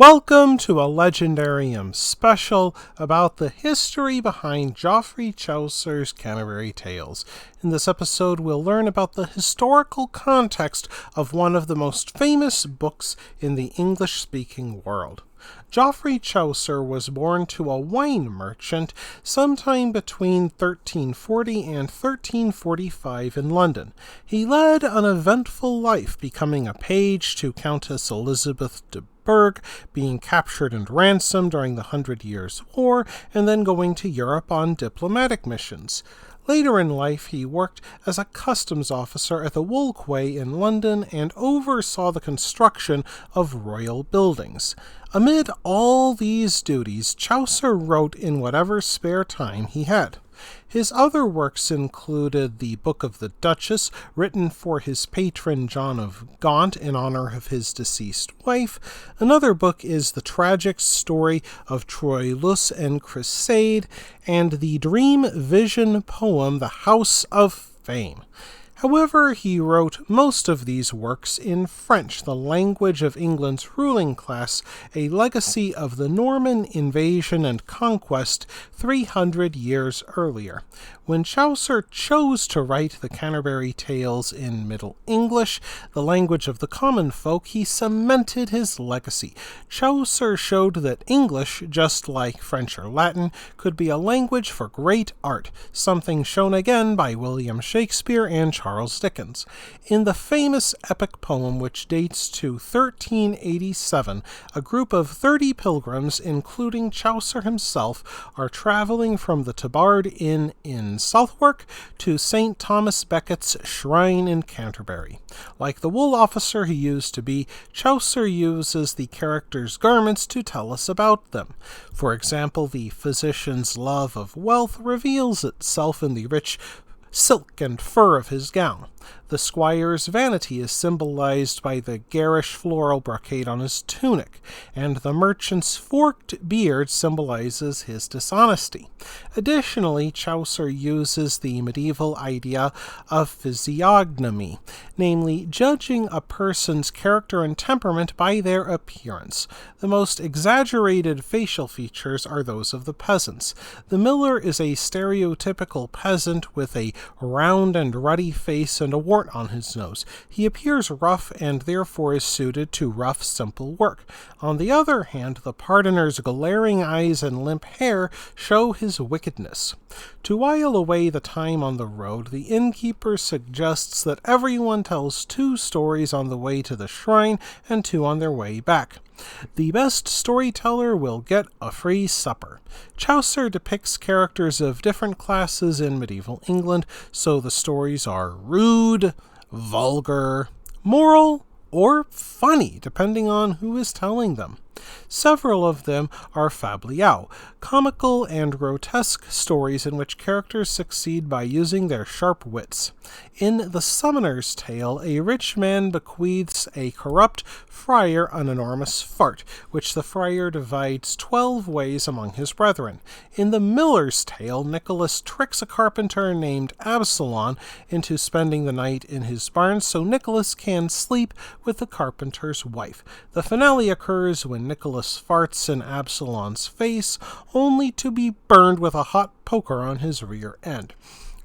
Welcome to a Legendarium special about the history behind Geoffrey Chaucer's Canterbury Tales. In this episode, we'll learn about the historical context of one of the most famous books in the English-speaking world. Geoffrey Chaucer was born to a wine merchant sometime between 1340 and 1345 in London. He led an eventful life, becoming a page to Countess Elizabeth de Burgh, being captured and ransomed during the 100 Years' War, and then going to Europe on diplomatic missions. Later in life, he worked as a customs officer at the Wool Quay in London and oversaw the construction of royal buildings. Amid all these duties, Chaucer wrote in whatever spare time he had. His other works included the Book of the Duchess, written for his patron John of Gaunt in honor of his deceased wife. Another book is the tragic story of Troilus and Cressade, and the dream vision poem The House of Fame. However, he wrote most of these works in French, the language of England's ruling class, a legacy of the Norman invasion and conquest 300 years earlier. When Chaucer chose to write the Canterbury Tales in Middle English, the language of the common folk, he cemented his legacy. Chaucer showed that English, just like French or Latin, could be a language for great art, something shown again by William Shakespeare and Charles Dickens. In the famous epic poem, which dates to 1387, a group of 30 pilgrims, including Chaucer himself, are traveling from the Tabard Inn in Southwark to St. Thomas Becket's shrine in Canterbury. Like the wool officer he used to be, Chaucer uses the characters' garments to tell us about them. For example, the physician's love of wealth reveals itself in the rich silk and fur of his gown. The squire's vanity is symbolized by the garish floral brocade on his tunic, and the merchant's forked beard symbolizes his dishonesty. Additionally, Chaucer uses the medieval idea of physiognomy, namely judging a person's character and temperament by their appearance. The most exaggerated facial features are those of the peasants. The miller is a stereotypical peasant with a round and ruddy face and a wart on his nose. He appears rough and therefore is suited to rough, simple work. On the other hand, the pardoner's glaring eyes and limp hair show his wickedness. To while away the time on the road, the innkeeper suggests that everyone tells 2 stories on the way to the shrine and 2 on their way back. The best storyteller will get a free supper. Chaucer depicts characters of different classes in medieval England, so the stories are rude, vulgar, moral, or funny, depending on who is telling them. Several of them are fabliaux, comical and grotesque stories in which characters succeed by using their sharp wits. In The Summoner's Tale, a rich man bequeaths a corrupt friar an enormous fart, which the friar divides 12 ways among his brethren. In The Miller's Tale, Nicholas tricks a carpenter named Absalom into spending the night in his barn so Nicholas can sleep with the carpenter's wife. The finale occurs when Nicholas farts in Absalom's face, only to be burned with a hot poker on his rear end.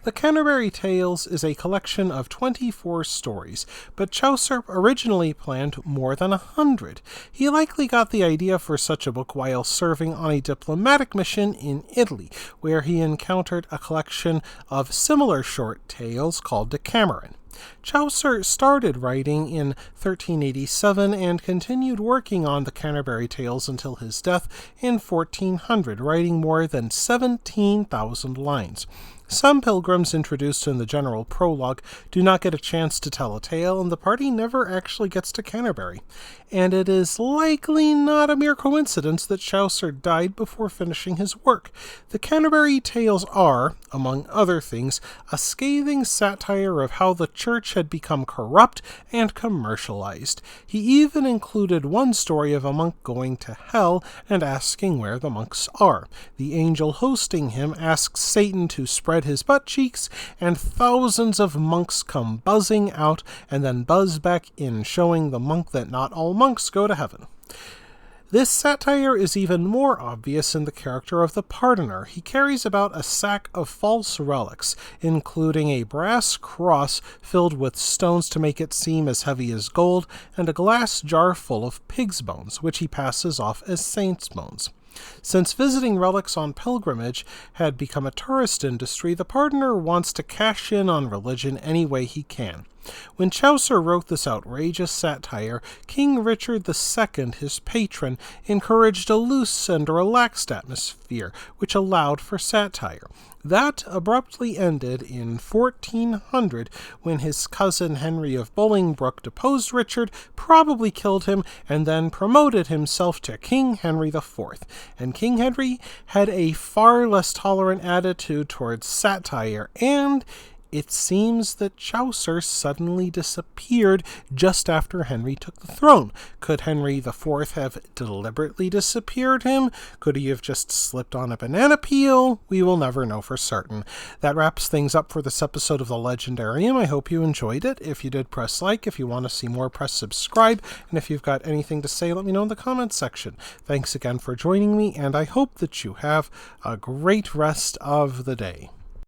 The Canterbury Tales is a collection of 24 stories, but Chaucer originally planned more than 100. He likely got the idea for such a book while serving on a diplomatic mission in Italy, where he encountered a collection of similar short tales called Decameron. Chaucer started writing in 1387 and continued working on the Canterbury Tales until his death in 1400, writing more than 17,000 lines. Some pilgrims introduced in the general prologue do not get a chance to tell a tale, and the party never actually gets to Canterbury. And it is likely not a mere coincidence that Chaucer died before finishing his work. The Canterbury Tales are, among other things, a scathing satire of how the church had become corrupt and commercialized. He even included one story of a monk going to hell and asking where the monks are. The angel hosting him asks Satan to spread his butt cheeks, and thousands of monks come buzzing out and then buzz back in, showing the monk that not all monks go to heaven. This satire is even more obvious in the character of the pardoner. He carries about a sack of false relics, including a brass cross filled with stones to make it seem as heavy as gold, and a glass jar full of pig's bones, which he passes off as saints' bones. Since visiting relics on pilgrimage had become a tourist industry, the pardoner wants to cash in on religion any way he can. When Chaucer wrote this outrageous satire, King Richard II, his patron, encouraged a loose and relaxed atmosphere, which allowed for satire. That abruptly ended in 1400, when his cousin Henry of Bolingbroke deposed Richard, probably killed him, and then promoted himself to King Henry IV. And King Henry had a far less tolerant attitude towards satire, and it seems that Chaucer suddenly disappeared just after Henry took the throne. Could Henry IV have deliberately disappeared him? Could he have just slipped on a banana peel? We will never know for certain. That wraps things up for this episode of The Legendarium. I hope you enjoyed it. If you did, press like. If you want to see more, press subscribe. And if you've got anything to say, let me know in the comments section. Thanks again for joining me, and I hope that you have a great rest of the day.